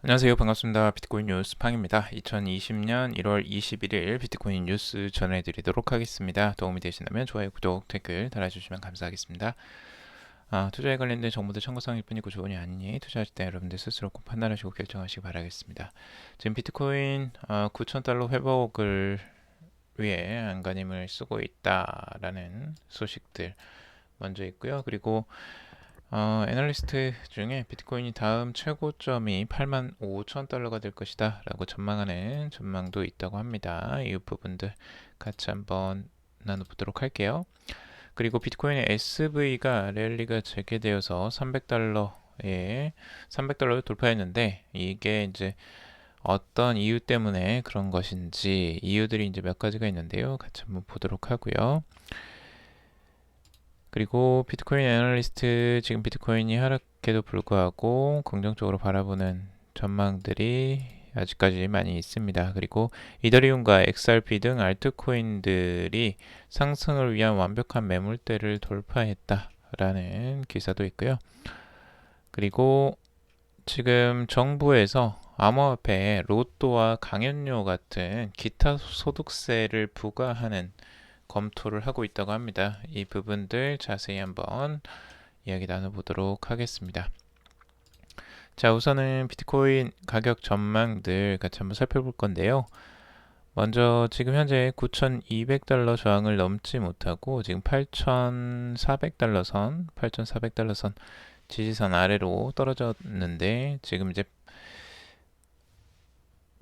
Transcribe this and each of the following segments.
안녕하세요. 반갑습니다. 비트코인 뉴스 팡입니다. 2020년 1월 21일 비트코인 뉴스 전해드리도록 하겠습니다. 도움이 되신다면 좋아요, 구독, 댓글 달아주시면 감사하겠습니다. 투자에 관련된 정보들 참고사항일 뿐이고 조언이 아니니 투자하실 때 여러분들 스스로 꼭 판단하시고 결정하시기 바라겠습니다. 지금 비트코인 9,000달러 회복을 위해 안간힘을 쓰고 있다라는 소식들 먼저 있고요. 그리고 애널리스트 중에 비트코인이 다음 최고점이 85,000달러가 될 것이다 라고 전망하는 전망도 있다고 합니다. 이 부분들 같이 한번 나눠보도록 할게요. 그리고 비트코인의 SV가 랠리가 재개되어서 300달러를 돌파했는데 이게 이제 어떤 이유 때문에 그런 것인지 이유들이 이제 몇 가지가 있는데요. 같이 한번 보도록 하고요. 그리고 비트코인 애널리스트 지금 비트코인이 하락해도 불구하고 긍정적으로 바라보는 전망들이 아직까지 많이 있습니다. 그리고 이더리움과 XRP 등 알트코인들이 상승을 위한 완벽한 매물대를 돌파했다라는 기사도 있고요. 그리고 지금 정부에서 암호화폐에 로또와 강연료 같은 기타 소득세를 부과하는 검토를 하고 있다고 합니다. 이 부분들 자세히 한번 이야기 나눠보도록 하겠습니다. 자, 우선은 비트코인 가격 전망들 같이 한번 살펴볼 건데요. 먼저 지금 현재 9,200달러 저항을 넘지 못하고 지금 8,400달러 선 지지선 아래로 떨어졌는데 지금 이제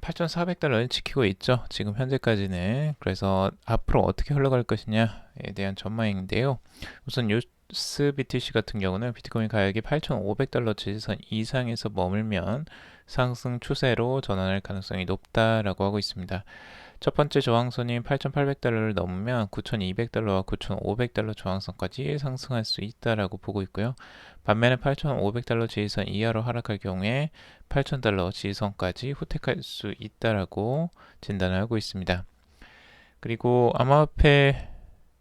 8,400달러를 지키고 있죠. 지금 현재까지는. 그래서 앞으로 어떻게 흘러갈 것이냐에 대한 전망인데요. 우선 USBTC 같은 경우는 비트코인 가격이 8,500달러 지지선 이상에서 머물면 상승 추세로 전환할 가능성이 높다라고 하고 있습니다. 첫 번째 저항선인 8,800달러를 넘으면 9,200달러와 9,500달러 저항선까지 상승할 수 있다라고 보고 있고요. 반면에 8,500달러 지지선 이하로 하락할 경우에 8,000달러 지지선까지 후퇴할 수 있다라고 진단을 하고 있습니다. 그리고 암호화폐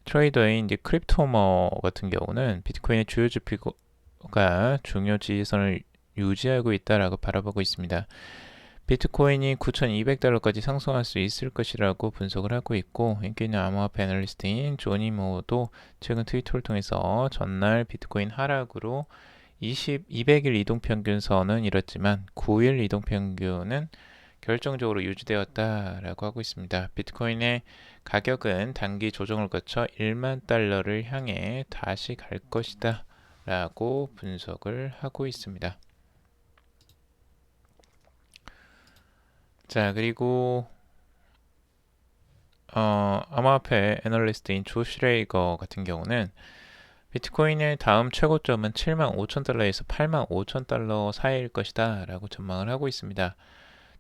트레이더인 이제 크립토머 같은 경우는 비트코인의 주요 지표가 중요 지지선을 유지하고 있다라고 바라보고 있습니다. 비트코인이 9,200달러까지 상승할 수 있을 것이라고 분석을 하고 있고 인기 있는 암호화폐 애널리스트인 조니모도 최근 트위터를 통해서 전날 비트코인 하락으로 200일 이동평균선은 이렇지만 9일 이동평균은 결정적으로 유지되었다라고 하고 있습니다. 비트코인의 가격은 단기 조정을 거쳐 1만 달러를 향해 다시 갈 것이다 라고 분석을 하고 있습니다. 자, 그리고 암호화폐 애널리스트인 조 슈레이거 같은 경우는 비트코인의 다음 최고점은 75,000달러에서 85,000달러 사이일 것이다 라고 전망을 하고 있습니다.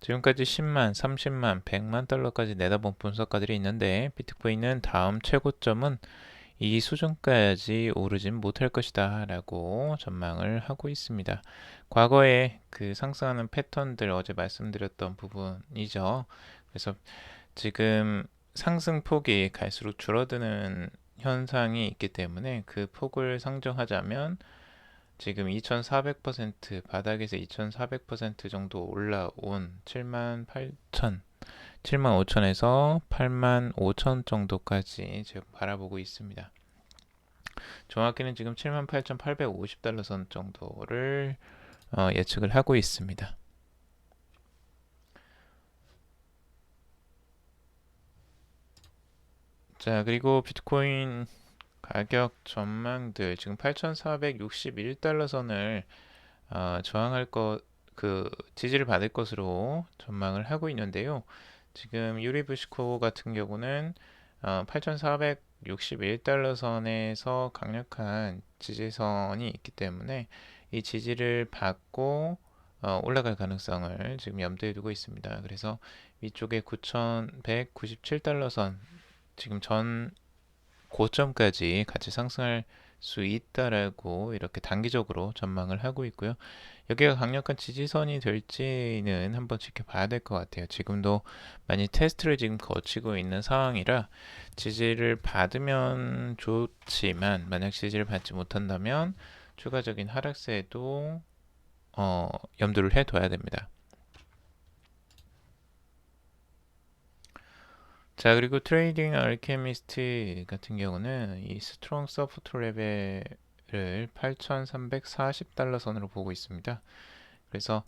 지금까지 10만, 30만, 100만 달러까지 내다본 분석가들이 있는데 비트코인은 다음 최고점은 이 수준까지 오르진 못할 것이다 라고 전망을 하고 있습니다. 과거에 그 상승하는 패턴들 어제 말씀드렸던 부분이죠. 그래서 지금 상승폭이 갈수록 줄어드는 현상이 있기 때문에 그 폭을 상정하자면 지금 2400% 바닥에서 2400% 정도 올라온 7만 8천 7만 5천에서 8만 5천 정도까지 지금 바라보고 있습니다. 정확히는 지금 7만 8,850달러 선 정도를 예측을 하고 있습니다. 자, 그리고 비트코인 가격 전망들 지금 8,461달러 선을 저항할 그 지지를 받을 것으로 전망을 하고 있는데요. 지금 유리브시코 같은 경우는 8,461달러 선에서 강력한 지지선이 있기 때문에 이 지지를 받고 올라갈 가능성을 지금 염두에 두고 있습니다. 그래서 위쪽에 9,197달러 선 지금 전 고점까지 같이 상승할 수 있다라고 이렇게 단기적으로 전망을 하고 있고요. 여기가 강력한 지지선이 될지는 한번 지켜봐야 될 것 같아요. 지금도 많이 테스트를 지금 거치고 있는 상황이라 지지를 받으면 좋지만 만약 지지를 받지 못한다면 추가적인 하락세도 염두를 해둬야 됩니다. 자, 그리고 트레이딩 알케미스트 같은 경우는 이 스트롱 서포트 레벨을 8,340달러 선으로 보고 있습니다. 그래서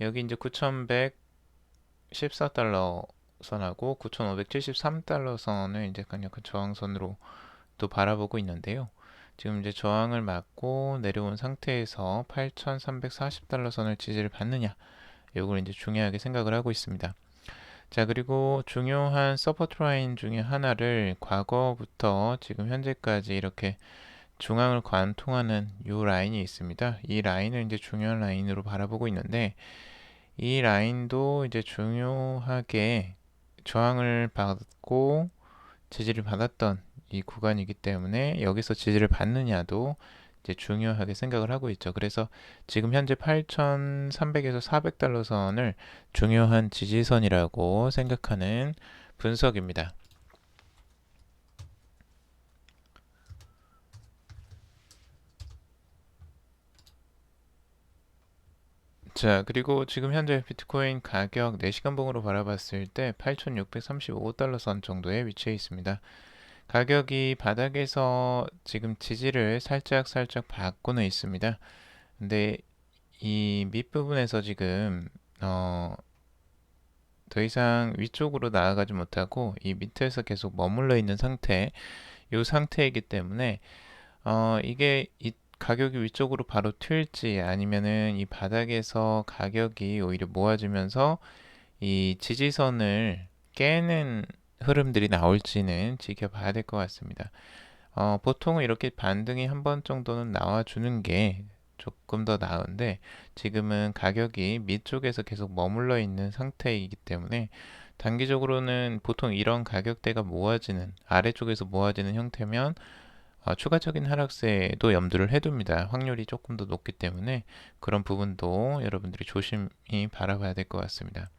여기 이제 9,114달러 선하고 9,573달러 선을 이제 강력한 저항선으로 또 바라보고 있는데요. 지금 이제 저항을 맞고 내려온 상태에서 8,340달러 선을 지지를 받느냐, 이걸 이제 중요하게 생각을 하고 있습니다. 자, 그리고 중요한 서포트 라인 중에 하나를 과거부터 지금 현재까지 이렇게 중앙을 관통하는 이 라인이 있습니다. 이 라인을 이제 중요한 라인으로 바라보고 있는데, 이 라인도 이제 중요하게 저항을 받고 지지를 받았던 이 구간이기 때문에 여기서 지지를 받느냐도 이제 중요하게 생각을 하고 있죠. 그래서 지금 현재 8,300에서 400달러 선을 중요한 지지선이라고 생각하는 분석입니다. 자, 그리고 지금 현재 비트코인 가격 4시간 봉으로 바라봤을 때 8,635달러 선 정도에 위치해 있습니다. 가격이 바닥에서 지금 지지를 살짝 받고는 있습니다. 근데 이 밑부분에서 지금 더 이상 위쪽으로 나아가지 못하고 이 밑에서 계속 머물러 있는 상태, 이 상태이기 때문에 이게 이 가격이 위쪽으로 바로 튈지 아니면은 이 바닥에서 가격이 오히려 모아지면서 이 지지선을 깨는 흐름들이 나올지는 지켜봐야 될 것 같습니다. 보통은 이렇게 반등이 한 번 정도는 나와주는 게 조금 더 나은데, 지금은 가격이 밑쪽에서 계속 머물러 있는 상태이기 때문에 단기적으로는 보통 이런 가격대가 모아지는, 아래쪽에서 모아지는 형태면 추가적인 하락세도 염두를 해둡니다. 확률이 조금 더 높기 때문에 그런 부분도 여러분들이 조심히 바라봐야 될 것 같습니다.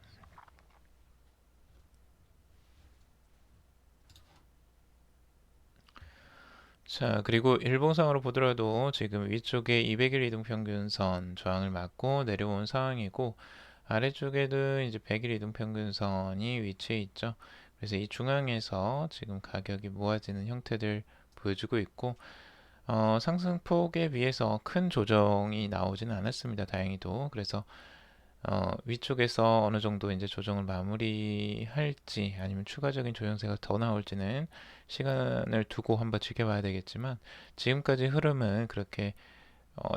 자, 그리고 일봉상으로 보더라도 지금 위쪽에 200일 이동평균선 저항을 맞고 내려온 상황이고, 아래쪽에도 이제 100일 이동평균선이 위치해 있죠. 그래서 이 중앙에서 지금 가격이 모아지는 형태들 보여주고 있고, 상승폭에 비해서 큰 조정이 나오지는 않았습니다. 다행히도. 그래서 위쪽에서 어느 정도 이제 조정을 마무리할지 아니면 추가적인 조정세가 더 나올지는 시간을 두고 한번 지켜봐야 되겠지만, 지금까지 흐름은 그렇게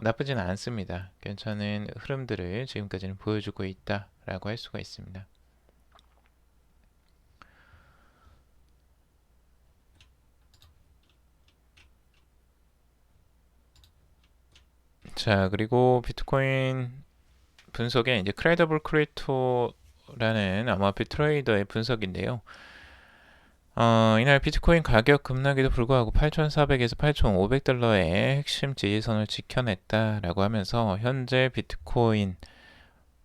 나쁘지는 않습니다. 괜찮은 흐름들을 지금까지는 보여주고 있다라고 할 수가 있습니다. 자, 그리고 비트코인 분석에 이제 크레더블 크리에이터라는 아마피 트레이더의 분석인데요. 이날 비트코인 가격 급락에도 불구하고 8,400에서 8,500달러의 핵심 지지선을 지켜냈다라고 하면서 현재 비트코인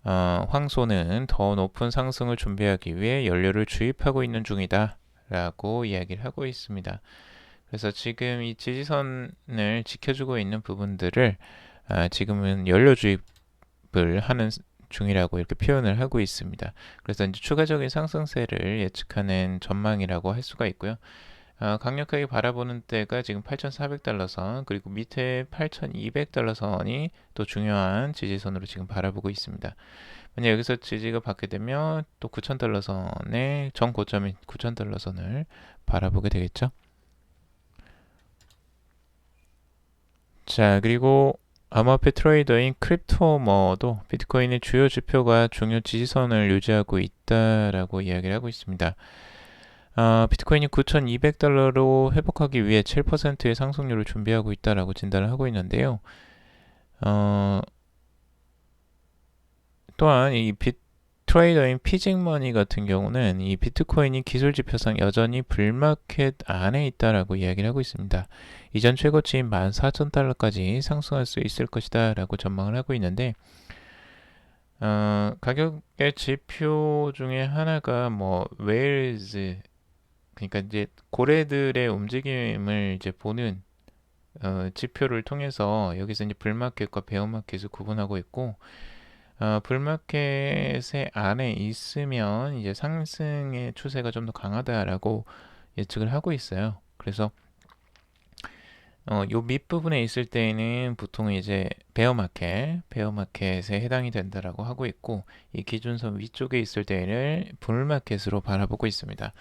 황소는 더 높은 상승을 준비하기 위해 연료를 주입하고 있는 중이다 라고 이야기를 하고 있습니다. 그래서 지금 이 지지선을 지켜주고 있는 부분들을 지금은 연료 주입을 하는 중이라고 이렇게 표현을 하고 있습니다. 그래서 이제 추가적인 상승세를 예측하는 전망이라고 할 수가 있고요. 강력하게 바라보는 때가 지금 8,400달러 선, 그리고 밑에 8,200달러 선이 또 중요한 지지선으로 지금 바라보고 있습니다. 만약 여기서 지지가 받게 되면 또 9,000달러 선의 전 고점인 9,000달러 선을 바라보게 되겠죠. 자, 그리고 암호화폐 트레이더인 크립토머도 비트코인의 주요 지표가 중요 지지선을 유지하고 있다라고 이야기를 하고 있습니다. 비트코인이 9,200달러로 회복하기 위해 7%의 상승률을 준비하고 있다라고 진단을 하고 있는데요. 또한 이 트레이더인 피직머니 같은 경우는 이 비트코인이 기술 지표상 여전히 불마켓 안에 있다라고 이야기를 하고 있습니다. 이전 최고치인 14,000달러까지 상승할 수 있을 것이다 라고 전망을 하고 있는데, 가격의 지표 중에 하나가 뭐 웨일즈, 그러니까 이제 고래들의 움직임을 이제 보는 지표를 통해서 여기서 이제 불마켓과 베어마켓을 구분하고 있고, 불마켓의 안에 있으면 이제 상승의 추세가 좀 더 강하다라고 예측을 하고 있어요. 그래서 요 밑부분에 있을 때에는 보통 이제 베어마켓에 해당이 된다라고 하고 있고, 이 기준선 위쪽에 있을 때는 불마켓으로 바라보고 있습니다.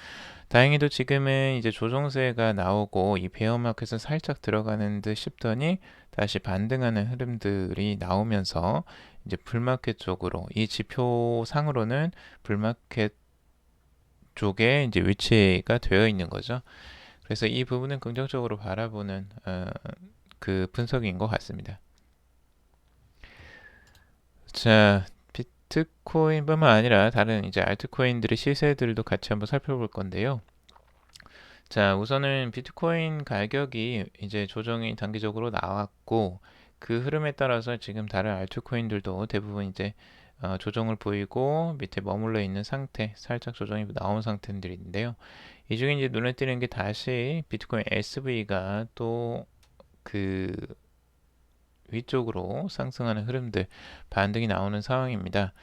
다행히도 지금은 이제 조정세가 나오고 이 베어마켓은 살짝 들어가는 듯 싶더니 다시 반등하는 흐름들이 나오면서 이제 불마켓 쪽으로, 이 지표상으로는 불마켓 쪽에 이제 위치가 되어 있는 거죠. 그래서 이 부분은 긍정적으로 바라보는 그 분석인 것 같습니다. 자, 비트코인뿐만 아니라 다른 이제 알트코인들의 시세들도 같이 한번 살펴볼 건데요. 자, 우선은 비트코인 가격이 이제 조정이 단기적으로 나왔고, 그 흐름에 따라서 지금 다른 알트코인들도 대부분 이제 조정을 보이고 밑에 머물러 있는 상태, 살짝 조정이 나온 상태들인데요. 이 중에 이제 눈에 띄는 게 다시 비트코인 SV가 또 그 위쪽으로 상승하는 흐름들, 반등이 나오는 상황입니다.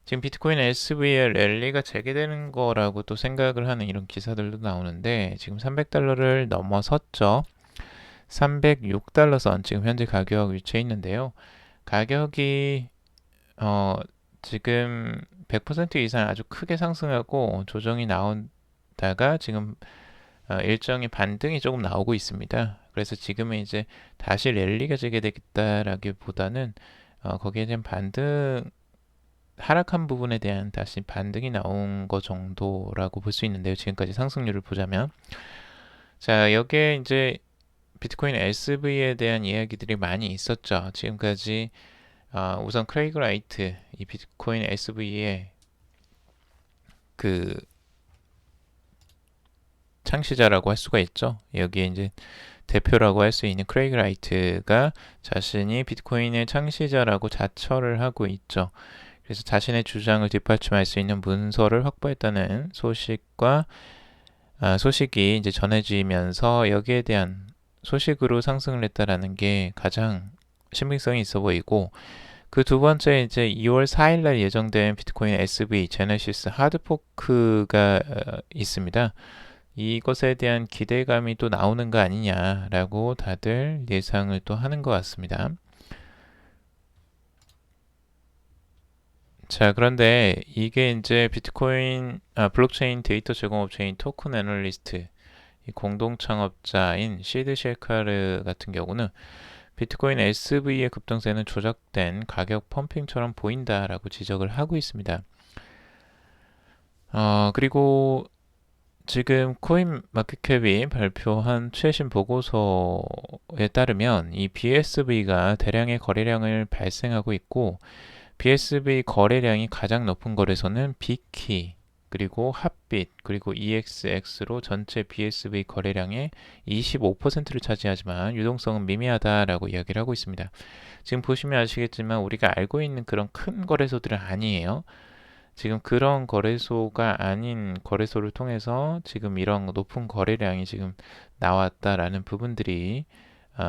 지금 비트코인 SV의 랠리가 재개되는 거라고 또 생각을 하는 이런 기사들도 나오는데, 지금 300달러를 넘어섰죠. 306달러 선 지금 현재 가격 위치해 있는데요. 가격이 지금 100% 이상 아주 크게 상승하고 조정이 나온다가 지금 일정의 반등이 조금 나오고 있습니다. 그래서 지금은 이제 다시 랠리가 재개되겠다라기보다는 거기에 대한 반등, 하락한 부분에 대한 다시 반등이 나온 거 정도라고 볼 수 있는데요. 지금까지 상승률을 보자면. 자, 여기에 이제 비트코인 SV에 대한 이야기들이 많이 있었죠. 지금까지 우선 크레이그 라이트, 이 비트코인 SV의 그 창시자라고 할 수가 있죠. 여기에 이제 대표라고 할 수 있는 크레이그 라이트가 자신이 비트코인의 창시자라고 자처를 하고 있죠. 그래서 자신의 주장을 뒷받침할 수 있는 문서를 확보했다는 소식이 이제 전해지면서 여기에 대한 소식으로 상승을 했다라는 게 가장 신빙성이 있어 보이고, 그 두 번째 이제 2월 4일 날 예정된 비트코인 SV 제네시스 하드포크가 있습니다. 이것에 대한 기대감이 또 나오는 거 아니냐라고 다들 예상을 또 하는 것 같습니다. 자, 그런데 이게 이제 비트코인, 블록체인 데이터 제공업체인 토큰 애널리스트, 이 공동 창업자인 시드 쉘카르 같은 경우는 비트코인 SV의 급등세는 조작된 가격 펌핑처럼 보인다라고 지적을 하고 있습니다. 그리고 지금 코인 마켓캡이 발표한 최신 보고서에 따르면 이 BSV가 대량의 거래량을 발생하고 있고, BSV 거래량이 가장 높은 거래소는 비키, 그리고 핫빗, 그리고 EXX로 전체 BSV 거래량의 25%를 차지하지만 유동성은 미미하다라고 이야기를 하고 있습니다. 지금 보시면 아시겠지만 우리가 알고 있는 그런 큰 거래소들은 아니에요. 지금 그런 거래소가 아닌 거래소를 통해서 지금 이런 높은 거래량이 지금 나왔다라는 부분들이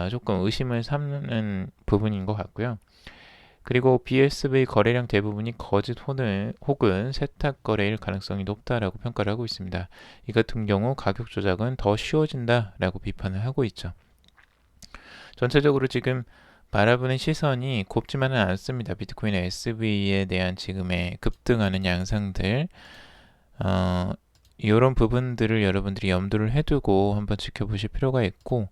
조금 의심을 삼는 부분인 것 같고요. 그리고 BSV 거래량 대부분이 거짓 혹은 세탁 거래일 가능성이 높다라고 평가를 하고 있습니다. 이 같은 경우 가격 조작은 더 쉬워진다라고 비판을 하고 있죠. 전체적으로 지금 바라보는 시선이 곱지만은 않습니다. 비트코인 SV에 대한 지금의 급등하는 양상들, 이런 부분들을 여러분들이 염두를 해두고 한번 지켜보실 필요가 있고,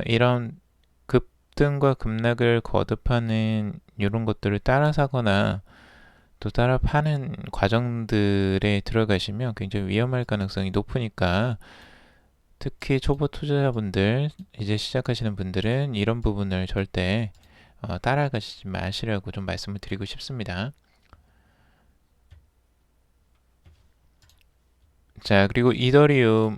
이런 급등과 급락을 거듭하는 이런 것들을 따라 사거나 또 따라 파는 과정들에 들어가시면 굉장히 위험할 가능성이 높으니까, 특히 초보 투자자분들, 이제 시작하시는 분들은 이런 부분을 절대 따라가시지 마시라고 좀 말씀을 드리고 싶습니다. 자, 그리고 이더리움과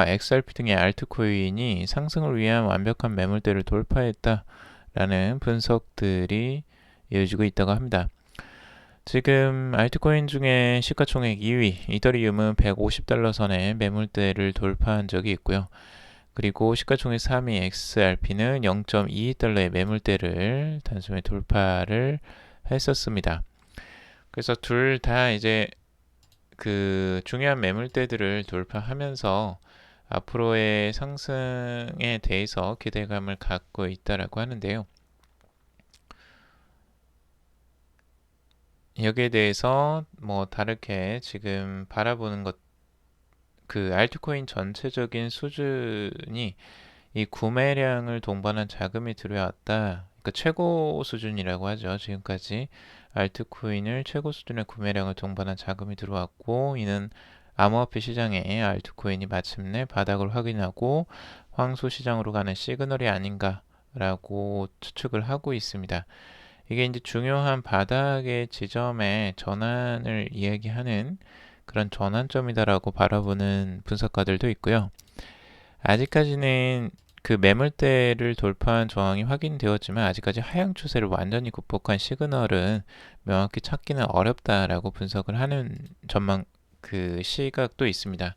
XRP 등의 알트코인이 상승을 위한 완벽한 매물대를 돌파했다라는 분석들이 이어지고 있다고 합니다. 지금 알트코인 중에 시가총액 2위 이더리움은 150달러 선의 매물대를 돌파한 적이 있고요. 그리고 시가총액 3위 XRP는 0.22달러의 매물대를 단숨에 돌파를 했었습니다. 그래서 둘 다 이제 그 중요한 매물대들을 돌파하면서 앞으로의 상승에 대해서 기대감을 갖고 있다라고 하는데요. 여기에 대해서 뭐 다르게 지금 바라보는 것, 그 알트코인 전체적인 수준이 이 구매량을 동반한 자금이 들어왔다. 그러니까 최고 수준이라고 하죠. 지금까지 알트코인을 최고 수준의 구매량을 동반한 자금이 들어왔고, 이는 암호화폐 시장에 알트코인이 마침내 바닥을 확인하고 황소 시장으로 가는 시그널이 아닌가라고 추측을 하고 있습니다. 이게 이제 중요한 바닥의 지점의 전환을 이야기하는 그런 전환점이다라고 바라보는 분석가들도 있고요. 아직까지는 그 매물대를 돌파한 저항이 확인되었지만 아직까지 하향 추세를 완전히 극복한 시그널은 명확히 찾기는 어렵다라고 분석을 하는 전망 그 시각도 있습니다.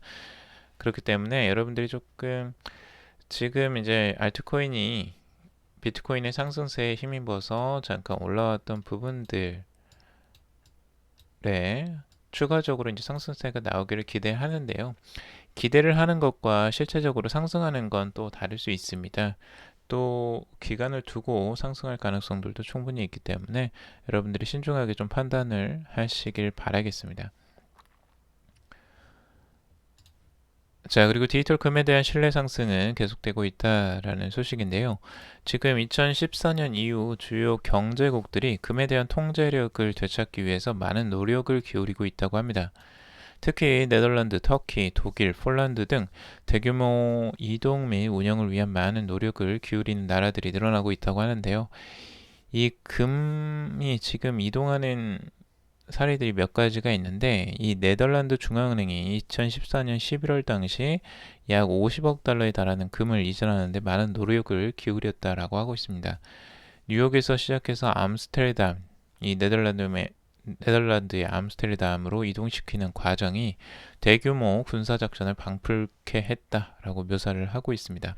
그렇기 때문에 여러분들이 조금 지금 이제 알트코인이 비트코인의 상승세에 힘입어서 잠깐 올라왔던 부분들에 추가적으로 이제 상승세가 나오기를 기대하는데요. 기대를 하는 것과 실체적으로 상승하는 건 또 다를 수 있습니다. 또 기간을 두고 상승할 가능성들도 충분히 있기 때문에 여러분들이 신중하게 좀 판단을 하시길 바라겠습니다. 자, 그리고 디지털 금에 대한 신뢰 상승은 계속되고 있다라는 소식인데요. 지금 2014년 이후 주요 경제국들이 금에 대한 통제력을 되찾기 위해서 많은 노력을 기울이고 있다고 합니다. 특히 네덜란드, 터키, 독일, 폴란드 등 대규모 이동 및 운영을 위한 많은 노력을 기울이는 나라들이 늘어나고 있다고 하는데요. 이 금이 지금 이동하는 사례들이 몇 가지가 있는데, 이 네덜란드 중앙은행이 2014년 11월 당시 약 50억 달러에 달하는 금을 이전하는데 많은 노력을 기울였다라고 하고 있습니다. 뉴욕에서 시작해서 암스테르담, 이 네덜란드의 암스테르담으로 이동시키는 과정이 대규모 군사작전을 방불케 했다라고 묘사를 하고 있습니다.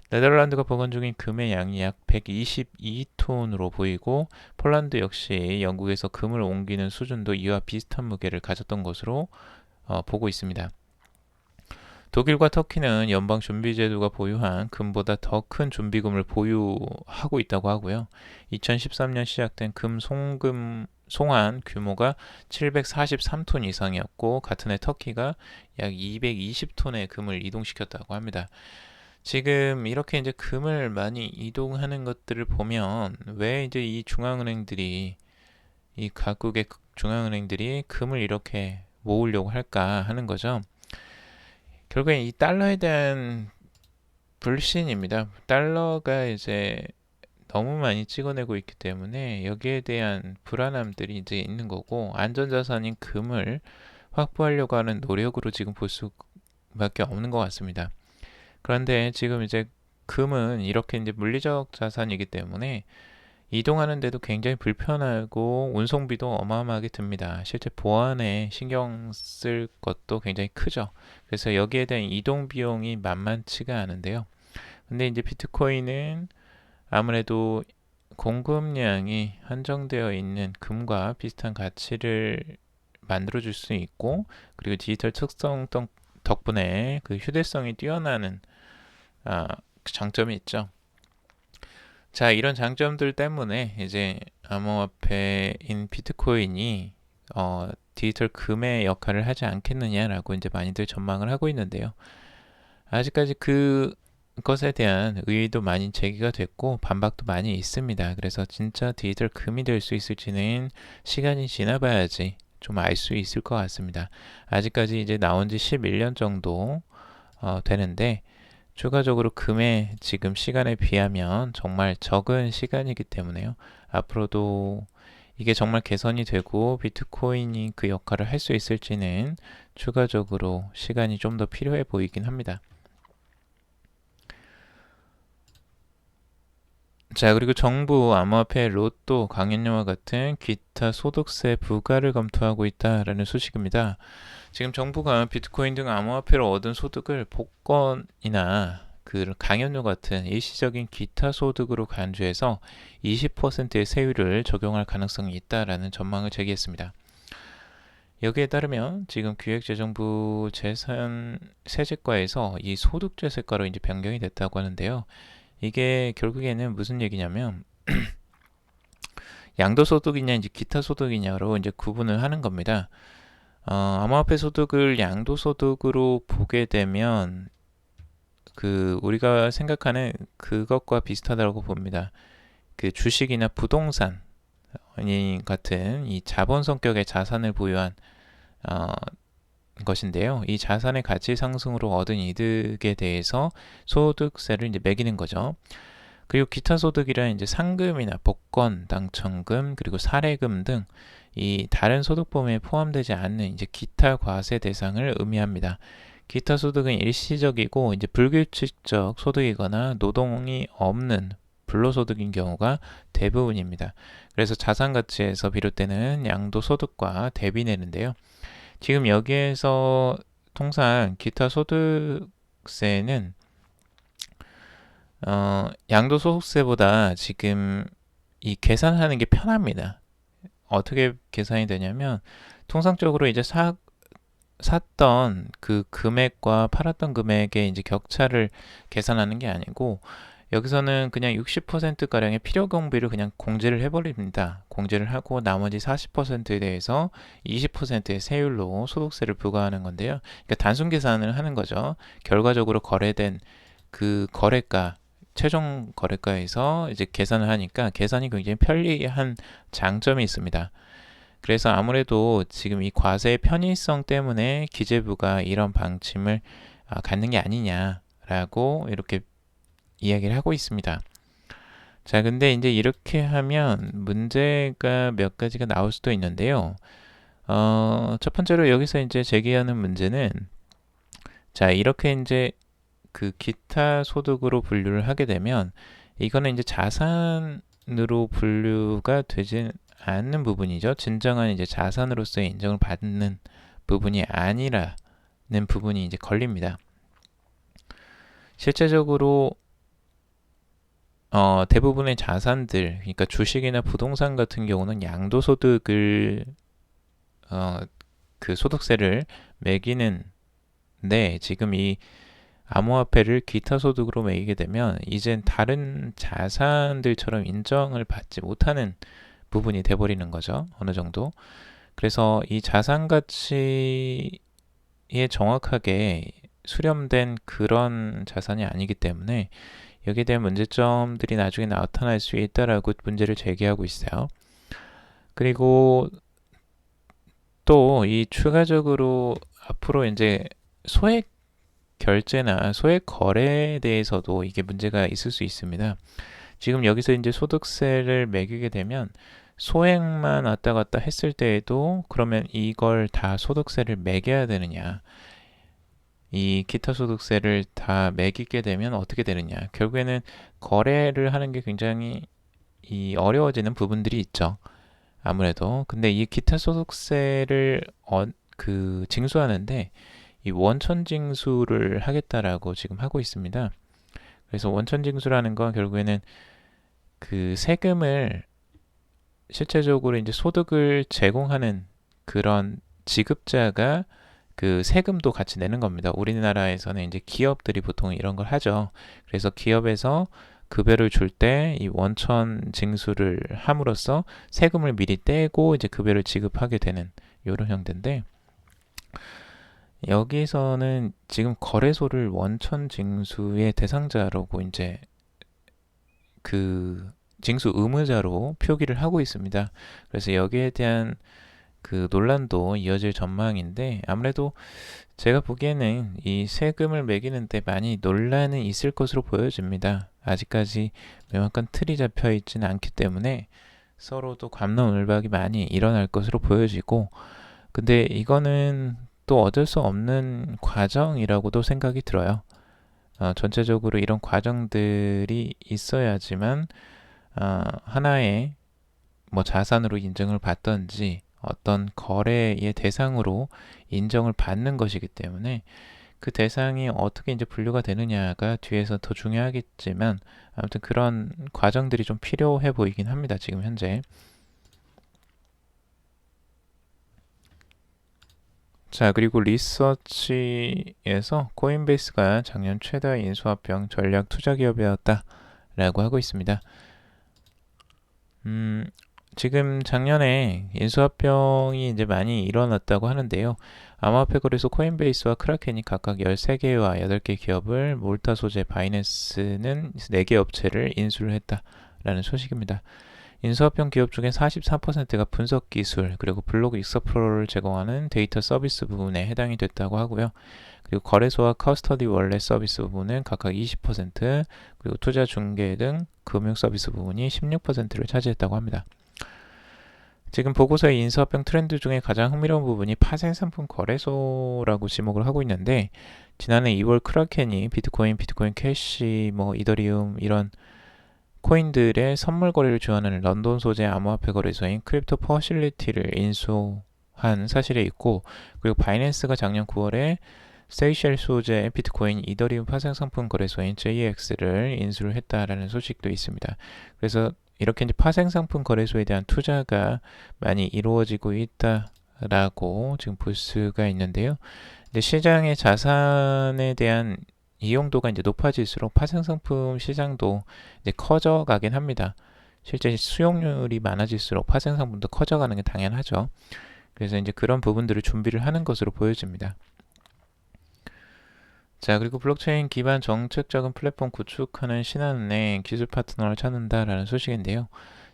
네덜란드가 보관 중인 금의 양이 약 122톤으로 보이고, 폴란드 역시 영국에서 금을 옮기는 수준도 이와 비슷한 무게를 가졌던 것으로 보고 있습니다. 독일과 터키는 연방준비제도가 보유한 금보다 더 큰 준비금을 보유하고 있다고 하고요. 2013년 시작된 금 송환 규모가 743톤 이상이었고, 같은 해 터키가 약 220톤의 금을 이동시켰다고 합니다. 지금 이렇게 이제 금을 많이 이동하는 것들을 보면 왜 이제 이 각국의 중앙은행들이 금을 이렇게 모으려고 할까 하는 거죠. 결국엔 이 달러에 대한 불신입니다. 달러가 이제 너무 많이 찍어내고 있기 때문에 여기에 대한 불안함들이 이제 있는 거고, 안전자산인 금을 확보하려고 하는 노력으로 지금 볼 수밖에 없는 것 같습니다. 그런데 지금 이제 금은 이렇게 이제 물리적 자산이기 때문에 이동하는데도 굉장히 불편하고 운송비도 어마어마하게 듭니다. 실제 보안에 신경 쓸 것도 굉장히 크죠. 그래서 여기에 대한 이동 비용이 만만치가 않은데요. 근데 이제 비트코인은 아무래도 공급량이 한정되어 있는 금과 비슷한 가치를 만들어줄 수 있고, 그리고 디지털 특성 덕분에 그 휴대성이 뛰어나는 장점이 있죠. 자, 이런 장점들 때문에 이제 암호화폐인 비트코인이 디지털 금의 역할을 하지 않겠느냐라고 이제 많이들 전망을 하고 있는데요. 아직까지 그것에 대한 의의도 많이 제기가 됐고 반박도 많이 있습니다. 그래서 진짜 디지털 금이 될 수 있을지는 시간이 지나봐야지 좀 알 수 있을 것 같습니다. 아직까지 이제 나온 지 11년 정도 되는데, 추가적으로 금의 지금 시간에 비하면 정말 적은 시간이기 때문에요. 앞으로도 이게 정말 개선이 되고 비트코인이 그 역할을 할 수 있을지는 추가적으로 시간이 좀 더 필요해 보이긴 합니다. 자, 그리고 정부, 암호화폐, 로또, 강연료와 같은 기타 소득세 부과를 검토하고 있다라는 소식입니다. 지금 정부가 비트코인 등 암호화폐로 얻은 소득을 복권이나 그 강연료 같은 일시적인 기타 소득으로 간주해서 20%의 세율을 적용할 가능성이 있다라는 전망을 제기했습니다. 여기에 따르면 지금 기획재정부 세제과에서 이 소득税세과로 이제 변경이 됐다고 하는데요. 이게 결국에는 무슨 얘기냐면 양도소득이냐 이제 기타 소득이냐로 이제 구분을 하는 겁니다. 암호화폐 소득을 양도소득으로 보게 되면 그 우리가 생각하는 그것과 비슷하다고 봅니다. 그 주식이나 부동산 같은 이 자본 성격의 자산을 보유한 것인데요. 이 자산의 가치 상승으로 얻은 이득에 대해서 소득세를 이제 매기는 거죠. 그리고 기타 소득이란 이제 상금이나 복권, 당첨금, 그리고 사례금 등 이 다른 소득 범위에 포함되지 않는 이제 기타 과세 대상을 의미합니다. 기타 소득은 일시적이고 이제 불규칙적 소득이거나 노동이 없는 불로소득인 경우가 대부분입니다. 그래서 자산 가치에서 비롯되는 양도소득과 대비내는데요. 지금 여기에서 통상 기타 소득세는 양도소득세보다 지금 이 계산하는 게 편합니다. 어떻게 계산이 되냐면 통상적으로 이제 샀던 그 금액과 팔았던 금액의 이제 격차를 계산하는 게 아니고 여기서는 그냥 60%가량의 필요경비를 그냥 공제를 해버립니다. 공제를 하고 나머지 40%에 대해서 20%의 세율로 소득세를 부과하는 건데요. 그러니까 단순 계산을 하는 거죠. 결과적으로 거래된 그 거래가 최종 거래가에서 이제 계산을 하니까 계산이 굉장히 편리한 장점이 있습니다. 그래서 아무래도 지금 이 과세의 편의성 때문에 기재부가 이런 방침을 갖는 게 아니냐라고 이렇게 이야기를 하고 있습니다. 자, 근데 이제 이렇게 하면 문제가 몇 가지가 나올 수도 있는데요. 첫 번째로 여기서 이제 제기하는 문제는 자, 이렇게 이제 그 기타 소득으로 분류를 하게 되면 이거는 이제 자산으로 분류가 되지 않는 부분이죠. 진정한 이제 자산으로서의 인정을 받는 부분이 아니라는 부분이 이제 걸립니다. 실제적으로 대부분의 자산들, 그러니까 주식이나 부동산 같은 경우는 양도소득을 그 소득세를 매기는데 지금 이 암호화폐를 기타 소득으로 매기게 되면 이젠 다른 자산들처럼 인정을 받지 못하는 부분이 돼버리는 거죠. 어느 정도. 그래서 이 자산 가치에 정확하게 수렴된 그런 자산이 아니기 때문에 여기에 대한 문제점들이 나중에 나타날 수 있다라고 문제를 제기하고 있어요. 그리고 또 이 추가적으로 앞으로 이제 소액 결제나 소액 거래에 대해서도 이게 문제가 있을 수 있습니다. 지금 여기서 이제 소득세를 매기게 되면 소액만 왔다 갔다 했을 때에도 그러면 이걸 다 소득세를 매겨야 되느냐? 이 기타 소득세를 다 매기게 되면 어떻게 되느냐? 결국에는 거래를 하는 게 굉장히 어려워지는 부분들이 있죠. 아무래도 근데 이 기타 소득세를 징수하는데 이 원천 징수를 하겠다라고 지금 하고 있습니다. 그래서 원천 징수라는 건 결국에는 그 세금을 실제적으로 이제 소득을 제공하는 그런 지급자가 그 세금도 같이 내는 겁니다. 우리나라에서는 이제 기업들이 보통 이런 걸 하죠. 그래서 기업에서 급여를 줄 때 이 원천 징수를 함으로써 세금을 미리 떼고 이제 급여를 지급하게 되는 이런 형태인데 여기서는 지금 거래소를 원천 징수의 대상자라고 이제 그 징수 의무자로 표기를 하고 있습니다. 그래서 여기에 대한 그 논란도 이어질 전망인데 아무래도 제가 보기에는 이 세금을 매기는데 많이 논란은 있을 것으로 보여집니다. 아직까지 명확한 틀이 잡혀 있지는 않기 때문에 서로도 갑론을박이 많이 일어날 것으로 보여지고 근데 이거는 또 어쩔 수 없는 과정이라고도 생각이 들어요. 전체적으로 이런 과정들이 있어야지만 하나의 뭐 자산으로 인정을 받던지 어떤 거래의 대상으로 인정을 받는 것이기 때문에 그 대상이 어떻게 이제 분류가 되느냐가 뒤에서 더 중요하겠지만 아무튼 그런 과정들이 좀 필요해 보이긴 합니다. 지금 현재. 자, 그리고 리서치에서 코인베이스가 작년 최다 인수합병 전략 투자 기업이었다라고 하고 있습니다. 지금 작년에 인수합병이 이제 많이 일어났다고 하는데요. 암호화폐 거래소 코인베이스와 크라켄이 각각 13개와 8개 기업을 몰타 소재 바이낸스는 4개 업체를 인수를 했다라는 소식입니다. 인수합병 기업 중에 44%가 분석 기술 그리고 블록 익서플로러를 제공하는 데이터 서비스 부분에 해당이 됐다고 하고요. 그리고 거래소와 커스터디 월렛 서비스 부분은 각각 20%, 그리고 투자 중개 등 금융 서비스 부분이 16%를 차지했다고 합니다. 지금 보고서의 인수합병 트렌드 중에 가장 흥미로운 부분이 파생상품 거래소라고 지목을 하고 있는데, 지난해 2월 크라켄이 비트코인, 비트코인 캐시, 이더리움 이런 코인들의 선물 거래를 지원하는 런던 소재 암호화폐 거래소인 크립토 퍼실리티를 인수한 사실이 있고, 그리고 바이낸스가 작년 9월에 세이셸 소재 비트코인, 이더리움 파생 상품 거래소인 JX를 인수를 했다라는 소식도 있습니다. 그래서 이렇게 이제 파생 상품 거래소에 대한 투자가 많이 이루어지고 있다라고 지금 볼 수가 있는데요. 근데 시장의 자산에 대한 이용도가 이제 높아질수록 파생 상품 시장도 이제 커져가긴 합니다. 실제 수용률이 많아질수록 파생 상품도 커져가는 게 당연하죠. 그래서 이제 그런 부분들을 준비를 하는 것으로 보여집니다. 자, 그리고 블록체인 기반 정책 자금 플랫폼 구축하는 신한은행 기술 파트너를 찾는다라는 소식인데요.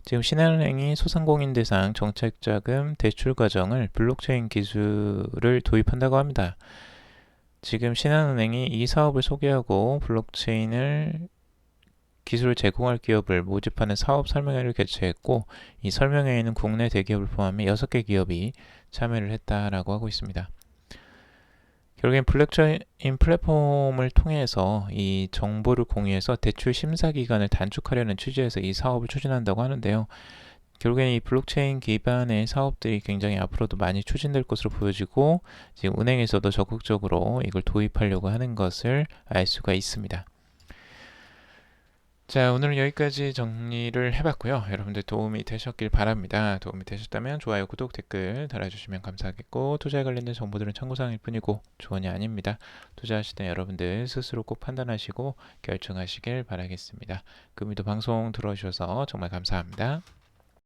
지금 신한은행이 소상공인 대상 정책 자금 대출 과정을 블록체인 기술을 도입한다고 합니다. 지금 신한은행이 이 사업을 소개하고 블록체인을 기술을 제공할 기업을 모집하는 사업 설명회를 개최했고, 이 설명회에는 국내 대기업을 포함해 6개 기업이 참여를 했다라고 하고 있습니다. 결국엔 블록체인 플랫폼을 통해서 이 정보를 공유해서 대출 심사 기간을 단축하려는 취지에서 이 사업을 추진한다고 하는데요. 결국엔 이 블록체인 기반의 사업들이 굉장히 앞으로도 많이 추진될 것으로 보여지고, 지금 은행에서도 적극적으로 이걸 도입하려고 하는 것을 알 수가 있습니다. 자, 오늘은 여기까지 정리를 해봤고요. 여러분들 도움이 되셨길 바랍니다. 도움이 되셨다면 좋아요, 구독, 댓글 달아주시면 감사하겠고, 투자에 관련된 정보들은 참고사항일 뿐이고 조언이 아닙니다. 투자하실 때 여러분들 스스로 꼭 판단하시고 결정하시길 바라겠습니다. 금요일도 방송 들어주셔서 정말 감사합니다.